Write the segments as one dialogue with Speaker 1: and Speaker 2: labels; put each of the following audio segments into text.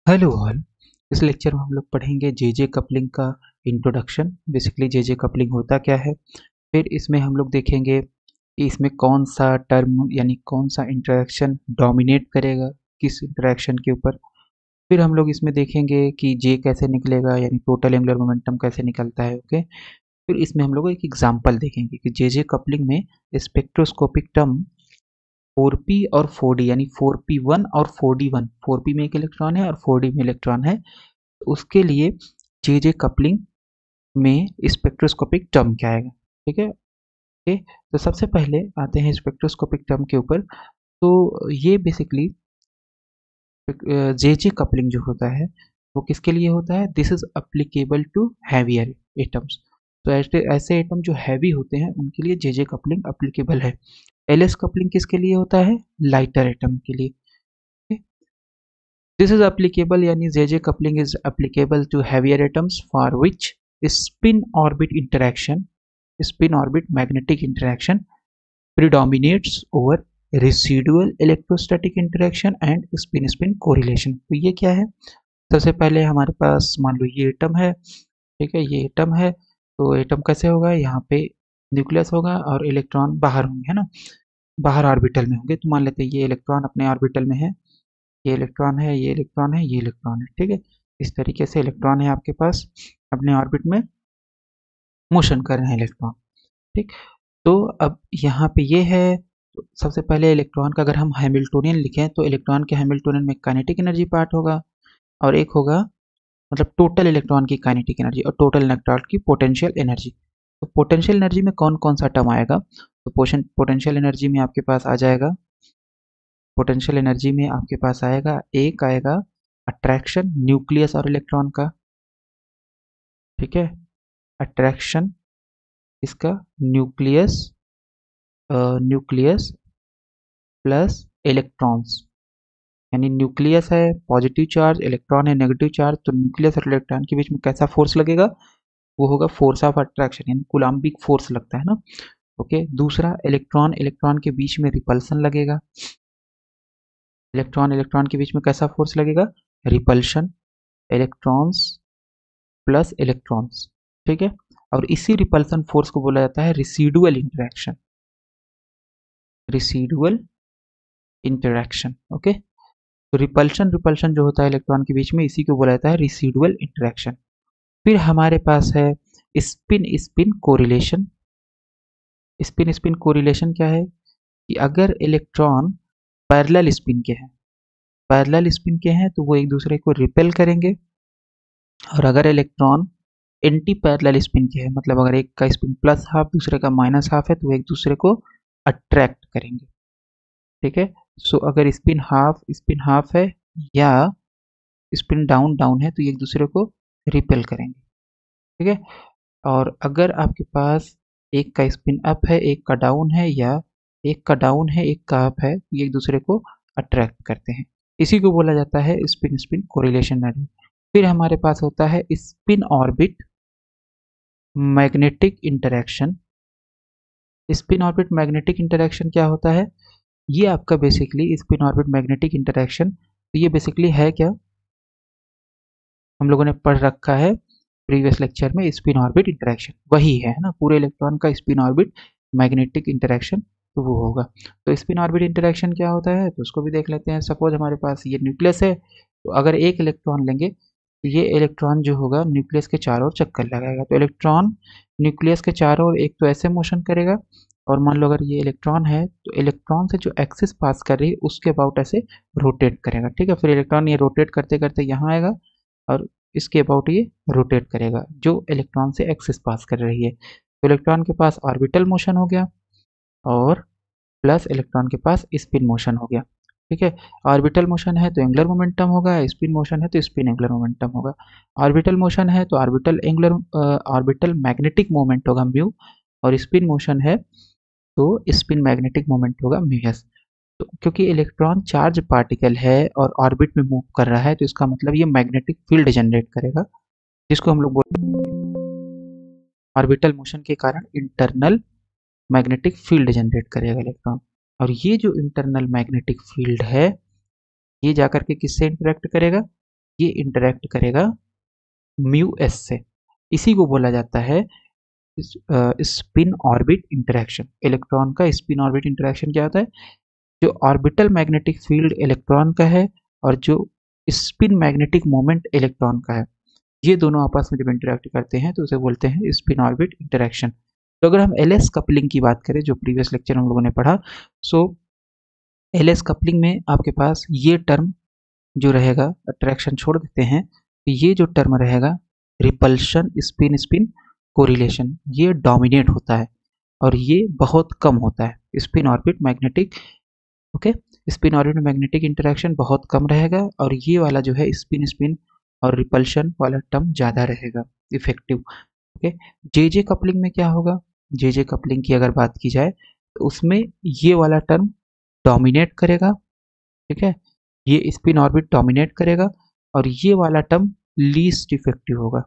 Speaker 1: Hello all. इस lecture में हम लोग पढ़ेंगे जे कपलिंग का इंट्रोडक्शन। बेसिकली जे कपलिंग होता क्या है। फिर इसमें हम लोग देखेंगे कि इसमें कौन सा टर्म यानी कौन सा इंटरेक्शन डोमिनेट करेगा किस इंटरेक्शन के ऊपर। फिर हम लोग इसमें देखेंगे कि जे कैसे निकलेगा यानी टोटल एंगुलर मोमेंटम कैसे निकलता है। ओके। फिर इसमें हम लोग एक एग्जांपल देखेंगे कि जे कपलिंग में स्पेक्ट्रोस्कोपिक टर्म 4p और 4d यानी 4p1 और 4d1, 4p में एक इलेक्ट्रॉन है और 4d में इलेक्ट्रॉन है। उसके लिए जे कपलिंग में स्पेक्ट्रोस्कोपिक टर्म क्या आएगा। ठीक है। ओके। तो सबसे पहले आते हैं स्पेक्ट्रोस्कोपिक टर्म के ऊपर। तो ये बेसिकली जे कपलिंग जो होता है वो किसके लिए होता है। This is applicable to heavier atoms. तो ऐसे ऐसे एटम जो हैवी होते हैं उनके लिए जे कपलिंग अप्लीकेबल है। एलएस कपलिंग किसके लिए होता है, लाइटर एटम के लिए। दिस इज applicable यानी जे coupling is applicable to heavier atoms for which spin orbit interaction, spin orbit magnetic interaction predominates over residual electrostatic interaction and spin spin correlation। तो ये क्या है। सबसे पहले हमारे पास मान लो ये एटम है। ठीक है, ये एटम है। तो एटम कैसे होगा, यहाँ पे न्यूक्लियस होगा और इलेक्ट्रॉन बाहर होंगे, है ना, बाहर ऑर्बिटल में होंगे। तो मान लेते हैं ये इलेक्ट्रॉन अपने ऑर्बिटल में है, ये इलेक्ट्रॉन है, ये इलेक्ट्रॉन है, ये इलेक्ट्रॉन है। ठीक है, इस तरीके से इलेक्ट्रॉन है आपके पास अपने ऑर्बिट में मोशन कर रहे हैं इलेक्ट्रॉन। ठीक। तो अब यहाँ पे ये है। तो सबसे पहले इलेक्ट्रॉन का अगर हम हैमिल्टोनियन लिखें तो इलेक्ट्रॉन के हैमिल्टोनियन में काइनेटिक एनर्जी पार्ट होगा और एक होगा मतलब टोटल इलेक्ट्रॉन की काइनेटिक एनर्जी और टोटल इलेक्ट्रॉन की पोटेंशियल एनर्जी। तो पोटेंशियल एनर्जी में कौन कौन सा टर्म आएगा। तो पोटेंशियल एनर्जी में आपके पास आ जाएगा, पोटेंशियल एनर्जी में आपके पास आएगा, एक आएगा अट्रैक्शन न्यूक्लियस और इलेक्ट्रॉन का। ठीक है, अट्रैक्शन इसका न्यूक्लियस, न्यूक्लियस प्लस इलेक्ट्रॉन्स यानी न्यूक्लियस है पॉजिटिव चार्ज, इलेक्ट्रॉन है नेगेटिव चार्ज। तो न्यूक्लियस और इलेक्ट्रॉन के बीच में कैसा फोर्स लगेगा, वो होगा फोर्स ऑफ अट्रैक्शन यानी कूलम्बिक फोर्स लगता है ना। ओके। दूसरा इलेक्ट्रॉन इलेक्ट्रॉन के बीच में रिपल्सन लगेगा, इलेक्ट्रॉन इलेक्ट्रॉन के बीच में कैसा फोर्स लगेगा, रिपल्शन, इलेक्ट्रॉन्स प्लस इलेक्ट्रॉन्स। ठीक है, और इसी रिपल्सन फोर्स को बोला जाता है रिसीडुअल इंटरेक्शन, रिसीडुअल इंटरेक्शन। ओके। तो रिपल्शन रिपल्शन जो होता है इलेक्ट्रॉन के बीच में, इसी को बोला जाता है रिसीडुअल इंटरेक्शन। फिर हमारे पास है spin spin correlation. Spin spin correlation क्या है कि अगर इलेक्ट्रॉन पैरेलल स्पिन के हैं, पैरेलल स्पिन के हैं तो वो एक दूसरे को रिपेल करेंगे। और अगर इलेक्ट्रॉन एंटी पैरेलल स्पिन के हैं, मतलब अगर एक का स्पिन प्लस हाफ दूसरे का माइनस हाफ है, तो वो एक दूसरे को अट्रैक्ट करेंगे। ठीक है। सो अगर स्पिन हाफ है या स्पिन डाउन डाउन है तो ये एक दूसरे को रिपेल करेंगे। ठीक है। और अगर आपके पास एक का स्पिन अप है एक का डाउन है, या एक का डाउन है एक का अप है, ये एक दूसरे को अट्रैक्ट करते हैं। इसी को बोला जाता है स्पिन स्पिन कोरिलेशन। फिर हमारे पास होता है spin orbit magnetic interaction. Spin orbit magnetic interaction क्या होता है, ये आपका basically spin orbit magnetic interaction, तो ये बेसिकली है क्या, हम लोगों ने पढ़ रखा है प्रीवियस लेक्चर में, स्पिन ऑर्बिट इंटरेक्शन वही है ना, पूरे इलेक्ट्रॉन का स्पिन ऑर्बिट मैग्नेटिक इंटरेक्शन तो वो होगा। तो स्पिन ऑर्बिट इंटरेक्शन क्या होता है तो उसको भी देख लेते हैं। सपोज हमारे पास ये न्यूक्लियस है, तो अगर एक इलेक्ट्रॉन लेंगे तो ये इलेक्ट्रॉन जो होगा न्यूक्लियस के चारों ओर चक्कर लगाएगा। तो इलेक्ट्रॉन न्यूक्लियस के चारों ओर एक तो ऐसे मोशन करेगा, और मान लो अगर ये इलेक्ट्रॉन है तो इलेक्ट्रॉन से जो एक्सिस पास कर रही है उसके अबाउट ऐसे रोटेट करेगा। ठीक है, फिर इलेक्ट्रॉन ये रोटेट करते करते यहाँ आएगा और इसके अबाउट ये रोटेट करेगा जो इलेक्ट्रॉन से एक्सिस पास कर रही है। तो इलेक्ट्रॉन के पास ऑर्बिटल मोशन हो गया और प्लस इलेक्ट्रॉन के पास स्पिन मोशन हो गया। ठीक है, ऑर्बिटल मोशन है तो एंगुलर मोमेंटम होगा, स्पिन मोशन है तो स्पिन एंगुलर मोमेंटम होगा। ऑर्बिटल मोशन है तो orbital angular orbital magnetic moment होगा म्यू, और स्पिन मोशन है तो स्पिन मैग्नेटिक मोमेंट होगा म्यू एस। तो क्योंकि इलेक्ट्रॉन चार्ज पार्टिकल है और ऑर्बिट में मूव कर रहा है तो इसका मतलब ये मैग्नेटिक फील्ड जनरेट करेगा, जिसको हम लोग बोलते हैं ऑर्बिटल मोशन के कारण इंटरनल मैग्नेटिक फील्ड जनरेट करेगा इलेक्ट्रॉन। और ये जो इंटरनल मैग्नेटिक फील्ड है ये जाकर के किससे इंटरेक्ट करेगा, ये इंटरेक्ट करेगा म्यू एस से। इसी को बोला जाता है स्पिन ऑर्बिट इंटरेक्शन। इलेक्ट्रॉन का स्पिन ऑर्बिट इंटरेक्शन क्या होता है? जो ऑर्बिटल मैग्नेटिक फील्ड इलेक्ट्रॉन का है और जो स्पिन मैग्नेटिक मोमेंट इलेक्ट्रॉन का है, ये दोनों आपस में जब इंटरेक्ट करते हैं तो उसे बोलते हैं स्पिन ऑर्बिट इंटरेक्शन। तो अगर हम एलएस कपलिंग की बात करें, जो प्रीवियस लेक्चर हम लोगों ने पढ़ा, सो एलएस कपलिंग में आपके पास ये टर्म जो रहेगा, अट्रैक्शन छोड़ देते हैं, तो ये जो टर्म रहेगा रिपल्शन स्पिन स्पिन कोरिलेशन, ये डोमिनेट होता है और ये बहुत कम होता है। Spin orbit magnetic, okay, spin orbit magnetic interaction बहुत कम रहेगा और ये वाला जो है स्पिन स्पिन और रिपल्शन वाला टर्म ज़्यादा रहेगा इफेक्टिव। ओके, जे कपलिंग में क्या होगा? जे कपलिंग की अगर बात की जाए तो उसमें ये वाला टर्म डोमिनेट करेगा, ठीक है, ये स्पिन ऑर्बिट डोमिनेट करेगा और ये वाला टर्म लीस्ट इफेक्टिव होगा,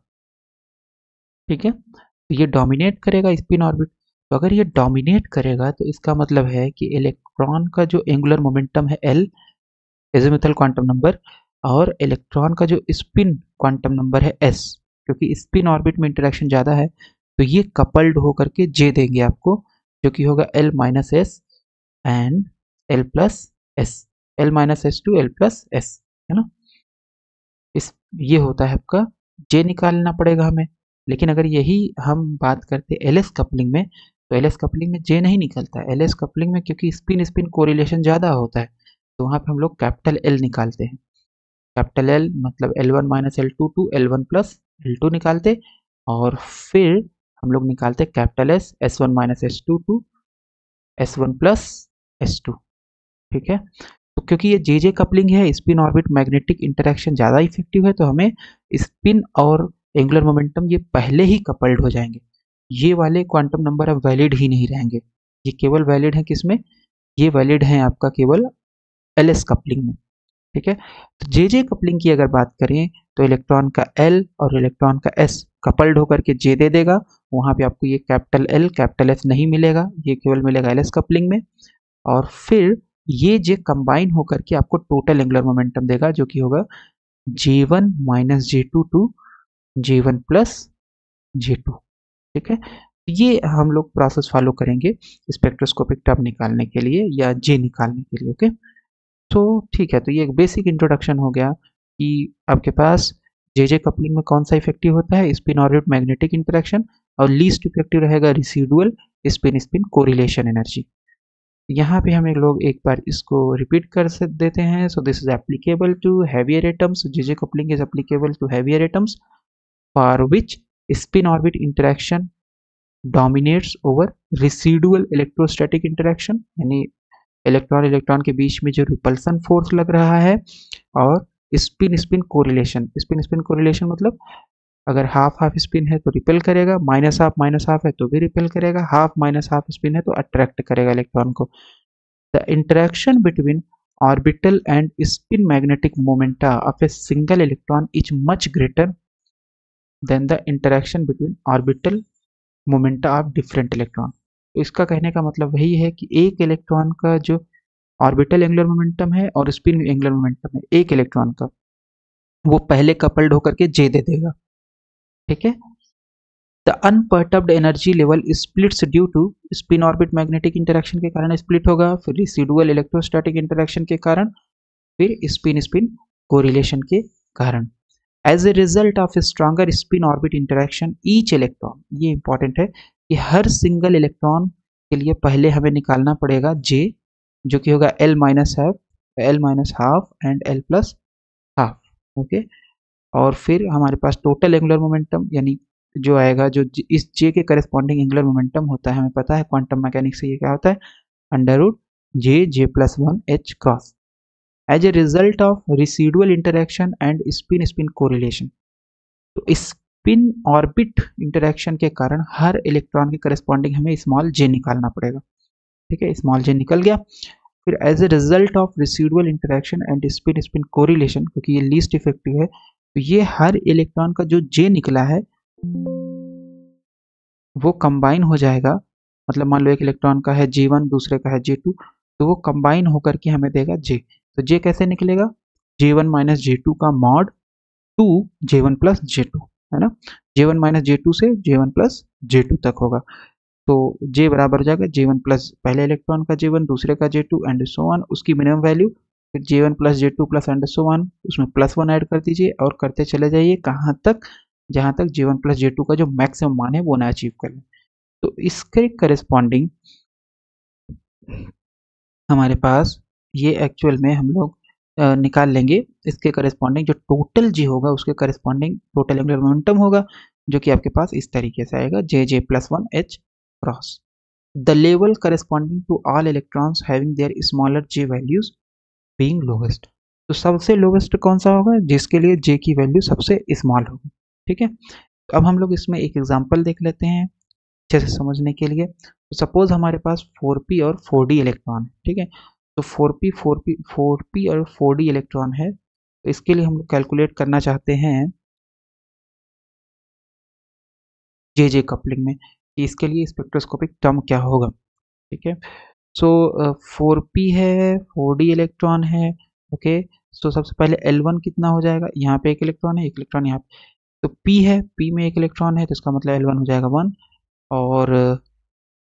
Speaker 1: ठीक है। तो ये डोमिनेट करेगा स्पिन ऑर्बिट। तो अगर ये डोमिनेट करेगा तो इसका मतलब है कि इलेक्ट्रॉन का जो एंगुलर मोमेंटम है एल, एजीमुथल क्वांटम नंबर, और इलेक्ट्रॉन का जो स्पिन क्वांटम नंबर है एस, क्योंकि स्पिन ऑर्बिट में इंटरेक्शन ज़्यादा है तो ये कपल्ड होकर के जे देंगे आपको, जो कि होगा L minus S and L plus S, L minus S to L plus S, है ना। इस ये होता है आपका जे, निकालना पड़ेगा हमें। लेकिन अगर यही हम बात करते एलएस कपलिंग में, तो एलएस कपलिंग में जे नहीं निकलता है। एलएस कपलिंग में क्योंकि स्पिन स्पिन कोरिलेशन ज़्यादा होता है तो वहाँ पे हम लोग कैपिटल एल निकालते हैं। कैपिटल एल मतलब L one minus L two to L one plus L two निकालते, और फिर हम लोग निकालते capital S, S one minus S two to S one plus S two, ठीक है। तो क्योंकि ये जे कपलिंग है, स्पिन ऑर्बिट मैग्नेटिक इंटरेक्शन ज़्यादा इफेक्टिव है, तो हमें स्पिन और एंगुलर मोमेंटम ये पहले ही कपल्ड हो जाएंगे। ये वाले क्वांटम नंबर अब वैलिड ही नहीं रहेंगे। ये केवल वैलिड है किसमें? ये वैलिड है आपका केवल एलएस कपलिंग में, ठीक है। तो जे कपलिंग की अगर बात करें तो इलेक्ट्रॉन का एल और इलेक्ट्रॉन का एस कपल्ड होकर के जे दे देगा। वहाँ पे आपको ये कैपिटल एल कैपिटल एस नहीं मिलेगा, ये केवल मिलेगा एलएस कपलिंग में। और फिर ये जे कंबाइन होकर के आपको टोटल एंगुलर मोमेंटम देगा, जो कि होगा J1 minus J2 to J1 plus J2, ठीक है। ये हम लोग प्रोसेस फॉलो करेंगे स्पेक्ट्रोस्कोपिक टर्म निकालने के लिए या जे निकालने के लिए, ओके। तो ठीक है, तो ये एक बेसिक इंट्रोडक्शन हो गया कि आपके पास जे कपलिंग में कौन सा इफेक्टिव होता है, स्पिन ऑर्बिट मैग्नेटिक इंटरेक्शन, और लीस्ट इफेक्टिव रहेगा रिसीडुअल स्पिन स्पिन कोरिलेशन एनर्जी। यहाँ पे हम लोग एक बार इसको रिपीट कर देते हैं। So this is applicable to heavier atoms, J coupling is applicable to heavier atoms for which spin orbit interaction dominates over residual electrostatic interaction, यानी इलेक्ट्रॉन इलेक्ट्रॉन के बीच में जो रिपल्सन फोर्स लग रहा है, और spin spin correlation. Spin spin correlation मतलब अगर हाफ हाफ स्पिन है तो रिपेल करेगा, माइनस हाफ है तो भी रिपेल करेगा, हाफ माइनस हाफ स्पिन है तो अट्रैक्ट करेगा इलेक्ट्रॉन को। The interaction between orbital and spin magnetic momenta of a single electron is much greater than the interaction between orbital momenta of different electron. तो इसका कहने का मतलब वही है कि एक इलेक्ट्रॉन का जो ऑर्बिटल एंगुलर मोमेंटम है और स्पिन एंगुलर मोमेंटम है एक इलेक्ट्रॉन का, वो पहले कपल्ड होकर के जे दे देगा, ठीक है। The unperturbed energy level splits due to spin orbit magnetic interaction के कारण स्प्लिट होगा, फिर रिसीडुअल इलेक्ट्रोस्टैटिक इंटरेक्शन के कारण, फिर स्पिन स्पिन कोरिलेशन के कारण। As a result of stronger spin orbit interaction each electron, ये इंपॉर्टेंट है कि हर सिंगल इलेक्ट्रॉन के लिए पहले हमें निकालना पड़ेगा जे, जो कि होगा L minus half and L plus half, okay. और फिर हमारे पास टोटल एंगुलर मोमेंटम यानी जो आएगा, जो इस जे के करस्पॉन्डिंग एंगुलर मोमेंटम होता है, हमें पता है क्वांटम मैकेनिक्स से ये क्या होता है, under root J plus one H cross, as a result of residual interaction and spin spin correlation. तो स्पिन ऑर्बिट इंटरेक्शन के कारण हर इलेक्ट्रॉन के करस्पॉन्डिंग हमें स्मॉल जे निकालना पड़ेगा, ठीक है। स्मॉल जे निकल गया। फिर as a result of residual interaction and spin spin correlation, क्योंकि ये लीस्ट इफेक्टिव है, तो ये हर इलेक्ट्रॉन का जो जे निकला है वो कंबाइन हो जाएगा। मतलब मान लो एक इलेक्ट्रॉन का है J1, दूसरे का है J2, तो वो कंबाइन होकर के हमें देगा जे। तो जे कैसे निकलेगा? J1 माइनस J2 का मॉड 2J1+J2, है ना। J1 माइनस J2 से J1 प्लस J2 तक होगा। तो J बराबर हो जाएगा J1 प्लस पहले इलेक्ट्रॉन का J1, दूसरे का J2 एंड सो ऑन, उसकी मिनिमम वैल्यू, फिर J1 plus J2 plus and so on, उसमें +1 ऐड कर दीजिए और करते चले जाइए कहाँ तक, जहाँ तक J1 प्लस J2 का जो मैक्सिमम मान है वो ना अचीव कर लें। तो इसके करेस्पॉन्डिंग हमारे पास ये एक्चुअल में हम लोग निकाल लेंगे, इसके करेस्पॉन्डिंग जो टोटल जी होगा उसके करेस्पॉन्डिंग टोटल एंगुलर मोमेंटम होगा, जो कि आपके पास इस तरीके से आएगा J+1 H cross the level corresponding to all electrons having their smaller J values being lowest. तो सबसे लोवेस्ट कौन सा होगा, जिसके लिए J की वैल्यू सबसे स्मॉल होगी। ठीक है, तो अब हम लोग इसमें एक एग्जांपल देख लेते हैं अच्छे से समझने के लिए। तो सपोज हमारे पास 4p और 4d इलेक्ट्रॉन है। ठीक है, तो 4p और 4d इलेक्ट्रॉन है, तो इसके लिए हम लोग कैलकुलेट करना चाहते हैं जे कपलिंग में कि इसके लिए स्पेक्ट्रोस्कोपिक टर्म क्या होगा। ठीक है, सो 4p है, 4d इलेक्ट्रॉन है। ओके, तो सबसे पहले L1 कितना हो जाएगा, यहाँ पे एक इलेक्ट्रॉन है, एक इलेक्ट्रॉन यहाँ पे, तो p है, p में एक इलेक्ट्रॉन है, तो इसका मतलब L1 हो जाएगा 1, और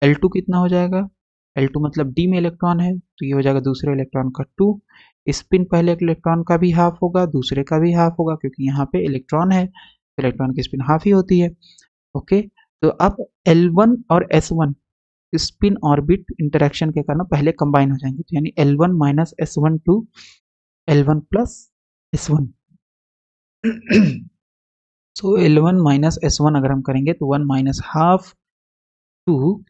Speaker 1: L2 कितना हो जाएगा, L2 मतलब d में इलेक्ट्रॉन है, तो ये हो जाएगा दूसरे इलेक्ट्रॉन का 2। स्पिन पहले इलेक्ट्रॉन का भी हाफ होगा, दूसरे का भी हाफ होगा, क्योंकि यहाँ पे इलेक्ट्रॉन है, तो इलेक्ट्रॉन की स्पिन हाफ ही होती है। ओके, तो अब L1 और S1 स्पिन ऑर्बिट इंटरेक्शन के कारण पहले कंबाइन हो जाएंगे, तो यानी L1 minus S1 to L1 plus S1। So L1 minus S1 अगर हम करेंगे तो 1 minus half to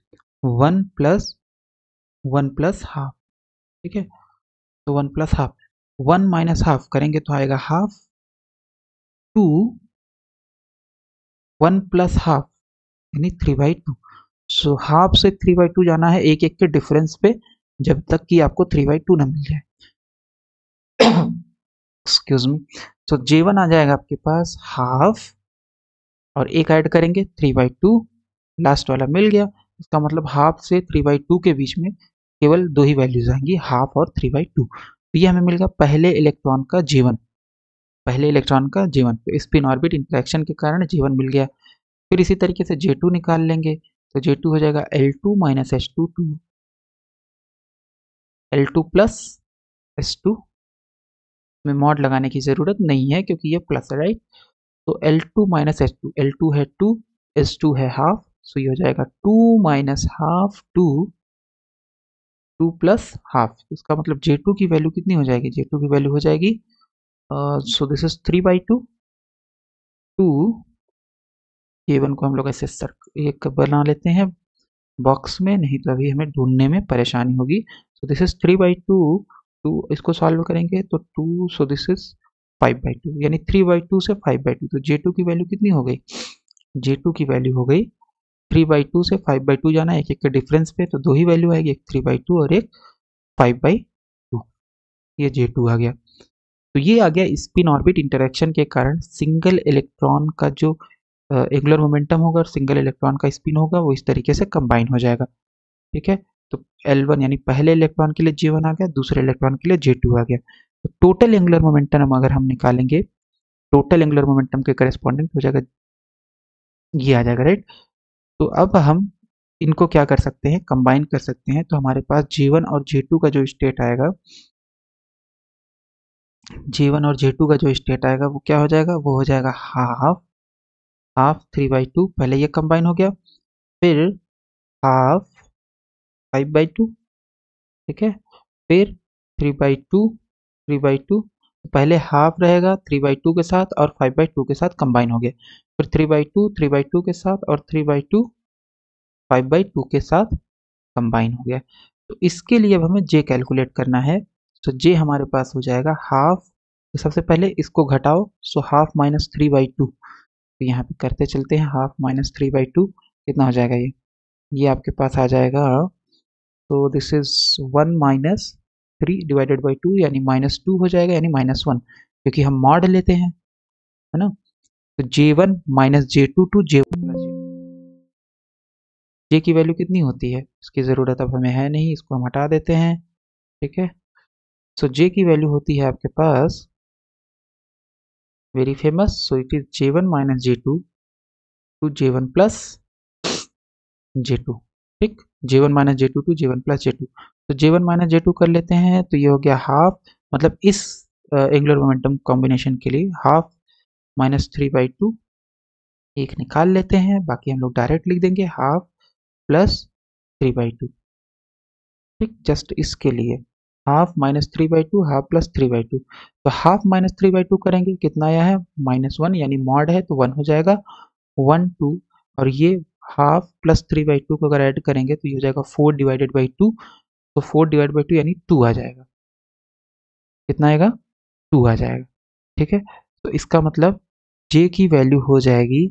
Speaker 1: 1 plus half. ठीक है, तो 1 प्लस हाफ, 1 माइनस हाफ करेंगे तो आएगा हाफ टू 1 प्लस हाफ यानी 3/2। सो हाफ से 3/2 जाना है एक एक के डिफरेंस पे, जब तक कि आपको 3/2 ना मिल जाए। एक्सक्यूज मी, तो J1 आ जाएगा आपके पास हाफ, और एक ऐड करेंगे 3/2, लास्ट वाला मिल गया। इसका मतलब हाफ से 3/2 के बीच में केवल दो ही वैल्यूज आएंगी, हाफ और 3/2। तो ये हमें मिल गया पहले इलेक्ट्रॉन का J1, पहले इलेक्ट्रॉन का J1, तो स्पिन ऑर्बिट इंटरेक्शन के कारण J1 मिल गया। फिर इसी तरीके से J2 निकाल लेंगे, तो J2 हो जाएगा L2 minus H2 to L2 plus H2 में मॉड लगाने की जरूरत नहीं है क्योंकि ये प्लस है, राइट। तो L2 माइनस H2, L2 है 2, H2 है हाफ, सो ये हो जाएगा 2 minus half to 2 plus half. इसका मतलब J2 की वैल्यू कितनी हो जाएगी, J2 की वैल्यू हो जाएगी, सो दिस इज 3/2 टू J1 को हम लोग ऐसे एक बना लेते हैं बॉक्स में, नहीं तो अभी हमें ढूंढने में परेशानी होगी। सो दिस इज 3/2 टू, इसको सॉल्व करेंगे तो 2, सो दिस इज 5/2, यानी 3/2 से 5/2। तो J2 की वैल्यू कितनी हो गई, J2 की वैल्यू हो गई 3/2 से 5/2 जाना है एक एक के डिफरेंस पे, तो दो ही वैल्यू आएगी, एक 3/2 और एक 5/2। ये J2 आ गया। तो ये आ गया स्पिन ऑर्बिट इंटरेक्शन के कारण सिंगल इलेक्ट्रॉन का जो एंगुलर मोमेंटम होगा और सिंगल इलेक्ट्रॉन का स्पिन होगा वो इस तरीके से कंबाइन हो जाएगा। ठीक है, तो L1 यानी पहले इलेक्ट्रॉन के लिए J1 आ गया, दूसरे इलेक्ट्रॉन के लिए J2 आ गया। तो टोटल एंगुलर मोमेंटम अगर हम निकालेंगे, टोटल एंगुलर मोमेंटम के करेस्पॉन्डिंग हो जाएगा, ये आ जाएगा, राइट। तो अब हम इनको क्या कर सकते हैं, कंबाइन कर सकते हैं। तो हमारे पास J1 और J2 का जो स्टेट आएगा, J1 और J2 का जो स्टेट आएगा वो क्या हो जाएगा, वो हो जाएगा हाफ 3/2, पहले ये कंबाइन हो गया, फिर हाफ 5/2। ठीक है, फिर 3/2 पहले हाफ रहेगा 3/2 के साथ और 5/2 के साथ कंबाइन हो गया, फिर 3/2 के साथ और 3/2 5/2 के साथ कंबाइन हो गया। तो इसके लिए अब हमें J कैलकुलेट करना है। तो J हमारे पास हो जाएगा हाफ, तो सबसे पहले इसको घटाओ, सो हाफ माइनस 3/2, तो यहाँ पे करते चलते हैं, हाफ माइनस 3/2 कितना हो जाएगा, ये आपके पास आ जाएगा, तो दिस इज 1 माइनस 3/2 यानी -2 हो जाएगा, यानी -1, क्योंकि हम मॉड लेते हैं, है ना। तो J1 minus J2 to J1 plus J की वैल्यू कितनी होती है, इसकी ज़रूरत अब हमें है नहीं, इसको हम हटा देते हैं। ठीक है, सो J की वैल्यू होती है आपके पास very famous. So it is J1 minus J2 to J1 plus J2. ठीक, J1 minus J2 to J1 plus J2. तो J1 माइनस J2 कर लेते हैं तो ये हो गया हाफ, मतलब इस एंगुलर मोमेंटम कॉम्बिनेशन के लिए हाफ माइनस 3/2. एक निकाल लेते हैं, बाकी हम लोग डायरेक्ट लिख देंगे हाफ प्लस 3/2. ठीक, जस्ट इसके लिए हाफ माइनस 3/2, हाफ प्लस 3/2. तो हाफ माइनस 3/2 करेंगे, कितना आया है -1, यानी मॉड है तो 1 हो जाएगा, 1 2. और ये हाफ प्लस 3/2 को अगर ऐड करेंगे तो ये हो जाएगा 4/2. तो 4/2 यानी 2 आ जाएगा. कितना आएगा? 2 आ जाएगा. ठीक है, तो इसका मतलब j की वैल्यू हो जाएगी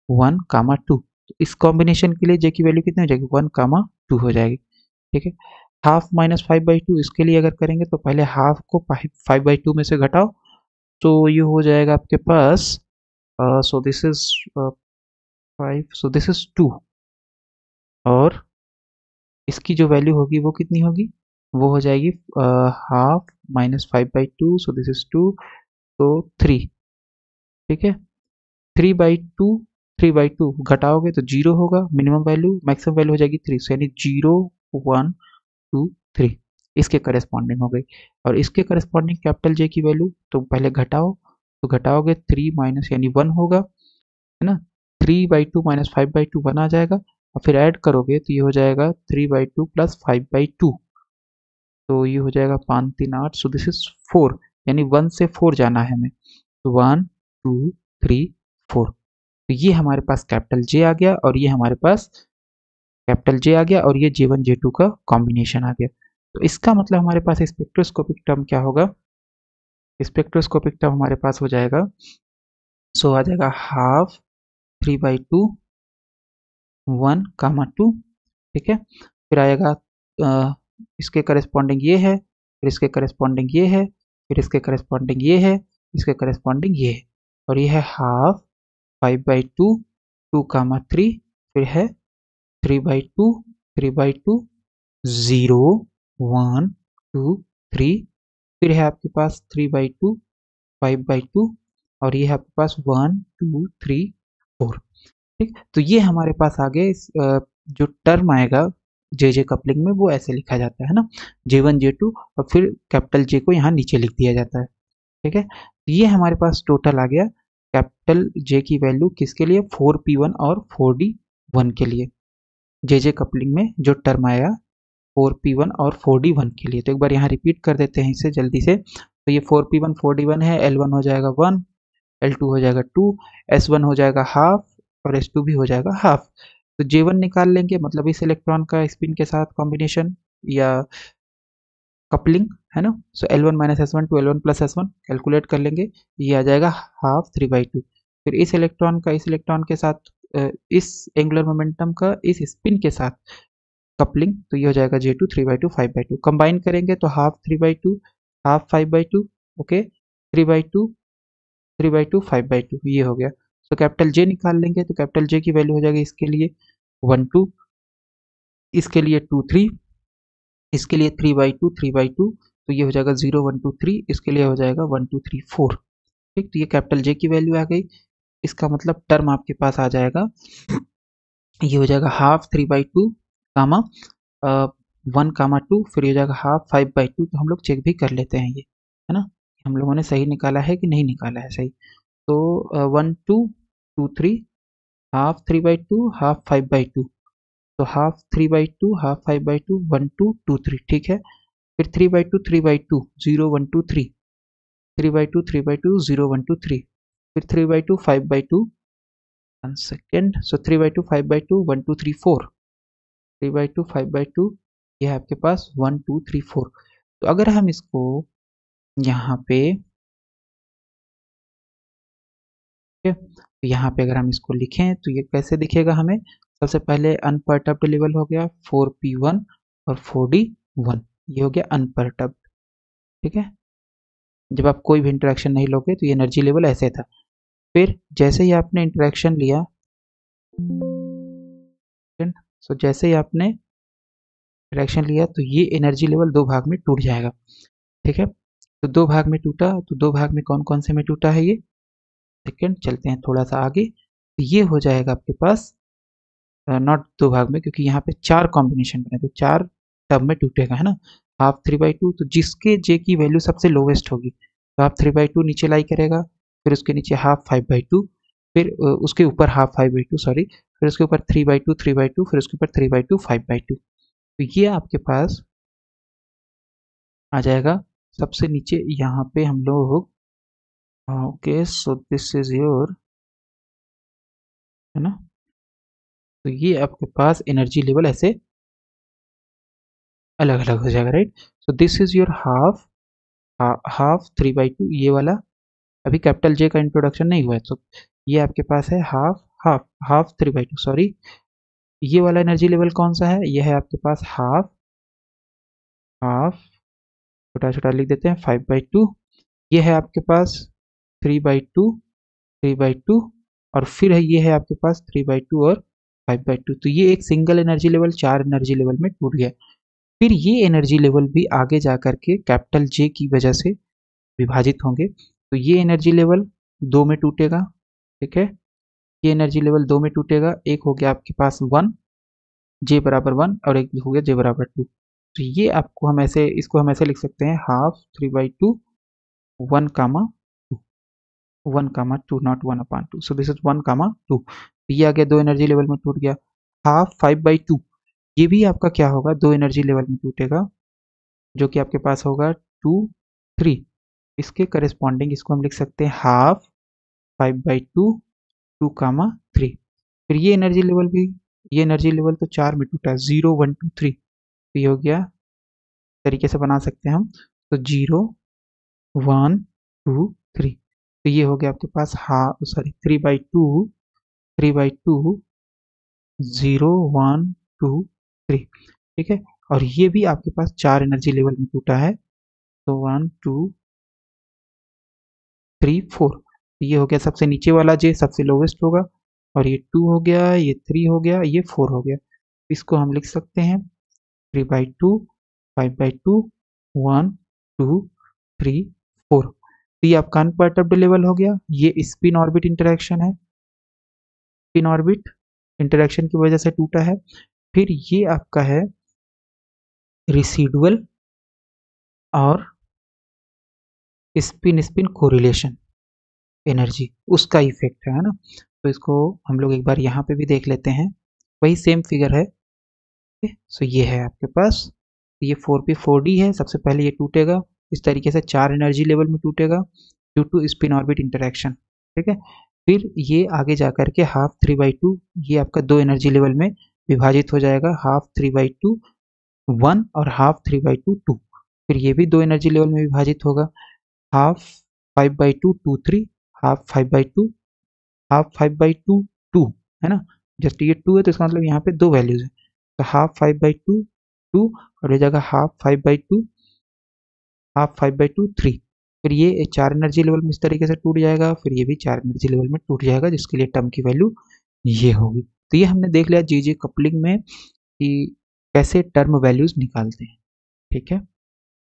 Speaker 1: 1, 2. तो इस कॉम्बिनेशन के लिए j की वैल्यू कितनी हो जाएगी? 1, 2 हो जाएगी. ठीक है, हाफ माइनस 5/2 इसके लिए अगर करेंगे तो पहले हाफ को 5/2 में से घटाओ, तो ये हो जाएगा आपके पास, so this is 5, so this is 2. और इसकी जो वैल्यू होगी वो कितनी होगी? वो हो जाएगी half minus 5/2, so this is 2, तो 3. ठीक है, 3/2, 3/2 घटाओगे तो 0 होगा मिनिमम वैल्यू, मैक्सिमम वैल्यू हो जाएगी 3, so यानी 0 1 2 3 इसके करस्पॉन्डिंग हो गई. और इसके करस्पॉन्डिंग कैपिटल जे की वैल्यू तो पहले घटाओ, तो घटाओगे 3 माइनस यानी 1 होगा, है ना. 3/2 माइनस 5/2 1 आ जाएगा, और फिर ऐड करोगे तो ये हो जाएगा 3/2 प्लस 5/2, तो ये हो जाएगा 5 3 8, सो दिस इज 4, यानी 1 से 4 जाना है हमें, तो 1 2 3 4. तो ये हमारे पास कैपिटल जे आ गया, और ये हमारे पास कैपिटल जे आ गया, और ये J1 J2 का कॉम्बिनेशन आ गया. तो इसका मतलब हमारे पास स्पेक्ट्रोस्कोपिक टर्म क्या होगा? स्पेक्ट्रोस्कोपिक टर्म हमारे पास हो जाएगा, सो आ जाएगा हाफ 3/2 1, 2. ठीक है, फिर आएगा इसके करस्पॉन्डिंग ये है, फिर इसके करस्पॉन्डिंग ये है, फिर इसके करस्पॉन्डिंग ये है, इसके करस्पॉन्डिंग ये है, और ये है हाफ 5/2 2, 3, फिर है 3/2 3/2 0 1 2 3, फिर है आपके पास 3/2 5/2, और ये है आपके पास 1 2 3 4. ठीक, तो ये हमारे पास आ गए. जो टर्म आएगा जे जे कपलिंग में वो ऐसे लिखा जाता है ना, J1 J2, और फिर कैपिटल जे को यहाँ नीचे लिख दिया जाता है. ठीक है, तो ये हमारे पास टोटल आ गया कैपिटल जे की वैल्यू किसके लिए? 4p1 और 4d1 के लिए. जे जे कपलिंग में जो टर्म आया 4p1 और 4d1 के लिए, तो एक बार यहाँ रिपीट कर देते हैं इसे जल्दी से. तो ये 4p1 4d1 है, L1 हो जाएगा 1, L2 हो जाएगा 2, S1 हो जाएगा हाफ, और S2 भी हो जाएगा हाफ. तो J1 निकाल लेंगे, मतलब इस इलेक्ट्रॉन का स्पिन के साथ कॉम्बिनेशन या कपलिंग, है ना. So L1 minus S1 to L1 plus S1 calculate कर लेंगे, ये आ जाएगा हाफ 3/2. फिर इस इलेक्ट्रॉन का इस इलेक्ट्रॉन के साथ इस एंगुलर मोमेंटम का इस स्पिन के साथ कपलिंग, तो ये हो जाएगा J2 3/2 5/2. कंबाइन करेंगे तो हाफ 3/2 हाफ 5/2, ओके, 3/2 3/2 5/2 ये हो गया. तो कैपिटल जे निकाल लेंगे, तो कैपिटल जे की वैल्यू हो जाएगी इसके लिए 1 2, इसके लिए 2 3, इसके लिए 3/2 3/2, तो ये हो जाएगा 0 1 2 3, इसके लिए हो जाएगा 1 2 3 4. ठीक, तो ये कैपिटल जे की वैल्यू आ गई. इसका मतलब टर्म आपके पास आ जाएगा, ये हो जाएगा हाफ 3/2 कामा 1, 2, फिर ये हो जाएगा हाफ 5/2. तो हम लोग चेक भी कर लेते हैं ये, है ना, हम लोगों ने सही निकाला है कि नहीं निकाला है सही. तो 1 2 2 3, हाफ 3/2 हाफ 5/2, तो हाफ 3/2 हाफ 5/2 1 2 2 3. ठीक है, फिर 3/2 3/2 0 1 2 3, 3/2 3/2 0 1 2 3, फिर 3/2 5/2, 1 सेकेंड, सो 3/2 5/2 1 2 3 4, 3/2 5/2, ये है आपके पास 1 2 3 4. तो अगर हम इसको यहाँ पे, ठीक है, तो यहाँ पे अगर हम इसको लिखें तो ये कैसे दिखेगा हमें? सबसे पहले अनपर्टर्ब्ड लेवल हो गया 4p1 और 4d1, ये हो गया अनपर्टर्ब्ड. ठीक है, जब आप कोई भी इंटरेक्शन नहीं लोगे तो ये एनर्जी लेवल ऐसे था. फिर जैसे ही आपने इंटरेक्शन लिया, सो जैसे ही आपने इंटरेक्शन लिया तो ये एनर्जी लेवल दो भाग में टूट जाएगा. ठीक है, तो दो भाग में टूटा, तो दो भाग में कौन कौन से में टूटा है ये? सेकेंड, चलते हैं थोड़ा सा आगे, तो ये हो जाएगा आपके पास नॉट दो भाग में, क्योंकि यहाँ पे चार कॉम्बिनेशन बने तो चार टर्म में टूटेगा, है ना। हाफ 3/2, तो जिसके जे की वैल्यू सबसे लोवेस्ट होगी तो हाफ 3/2 नीचे लाई करेगा, फिर उसके नीचे हाफ 5/2, फिर उसके ऊपर हाफ 5/2 सॉरी, फिर उसके ऊपर 3/2 3/2, फिर उसके ऊपर 3/2 5/2। तो ये आपके पास आ जाएगा सबसे नीचे यहाँ पे हम लोग। Okay, so this is your, है ना। तो ये आपके पास एनर्जी लेवल ऐसे अलग अलग हो जाएगा, right. So this is your half, half 3/2, ये वाला अभी कैपिटल जे का इंट्रोडक्शन नहीं हुआ है, तो ये आपके पास है हाफ हाफ हाफ 3/2 सॉरी। ये वाला एनर्जी लेवल कौन सा है, ये है आपके पास हाफ हाफ, छोटा छोटा लिख देते हैं, 5/2। ये है आपके पास 3/2 3/2, और फिर है ये है आपके पास 3/2 और 5/2। तो ये एक सिंगल एनर्जी लेवल चार एनर्जी लेवल में टूट गया। फिर ये एनर्जी लेवल भी आगे जा करके कैपिटल जे की वजह से विभाजित होंगे, तो ये एनर्जी लेवल दो में टूटेगा, ठीक है। ये एनर्जी लेवल दो में टूटेगा, एक हो गया आपके पास 1, जे बराबर 1, और एक हो गया जे बराबर 2। तो ये आपको हम ऐसे, इसको हम ऐसे लिख सकते हैं, half 3/2 1 comma 2, 1 comma 2, not 1/2, so this is 1 comma 2। ये आ गया, दो एनर्जी लेवल में टूट गया। हाफ 5/2, ये भी आपका क्या होगा, दो एनर्जी लेवल में टूटेगा, जो कि आपके पास होगा 2 3। इसके करेस्पॉन्डिंग इसको हम लिख सकते हैं हाफ 5/2 2 कामा 3। फिर ये एनर्जी लेवल भी, ये एनर्जी लेवल तो चार में टूटा, 0 1 2 3, तो ये हो गया, तरीके से बना सकते हैं हम, तो 0 1 2 3, तो ये हो गया आपके पास हाफ सॉरी 3/2 3/2 0 1 2 3, ठीक है। और ये भी आपके पास चार एनर्जी लेवल में टूटा है, तो 1 2 3 4, ये हो गया सबसे नीचे वाला जे सबसे लोवेस्ट होगा, और ये 2 हो गया, ये 3 हो गया, ये 4 हो गया। इसको हम लिख सकते हैं 3/2 5/2 1 2 3 4। तो ये आपका अनपर्टर्ब्ड लेवल हो गया। ये स्पिन ऑर्बिट इंटरेक्शन है, स्पिन ऑर्बिट इंटरेक्शन की वजह से टूटा है। फिर ये आपका है रिसीडुअल और स्पिन स्पिन कोरिलेशन एनर्जी, उसका इफेक्ट है ना। तो इसको हम लोग एक बार यहाँ पे भी देख लेते हैं, वही सेम फिगर है। सो ये है आपके पास, ये 4p4d है, सबसे पहले ये टूटेगा इस तरीके से, चार एनर्जी लेवल में टूटेगा due to spin orbit interaction, ठीक है। फिर ये आगे जा करके हाफ 3/2, ये आपका दो एनर्जी लेवल में विभाजित हो जाएगा, हाफ 3/2 1 और हाफ 3/2 2। फिर ये भी दो एनर्जी लेवल में विभाजित होगा, हाफ 5/2 2 3, हाफ 5/2 हाफ 5/2 2, है ना। जस्ट ये 2 है तो इसका मतलब यहाँ पे दो वैल्यूज है, तो हाफ 5/2 2, और ये जगह हाफ 5/2 3। फिर ये चार एनर्जी लेवल में इस तरीके से टूट जाएगा, फिर ये भी चार एनर्जी लेवल में टूट जाएगा, जिसके लिए टर्म की वैल्यू ये होगी। तो ये हमने देख लिया जे कपलिंग में कि कैसे टर्म वैल्यूज निकालते हैं, ठीक है।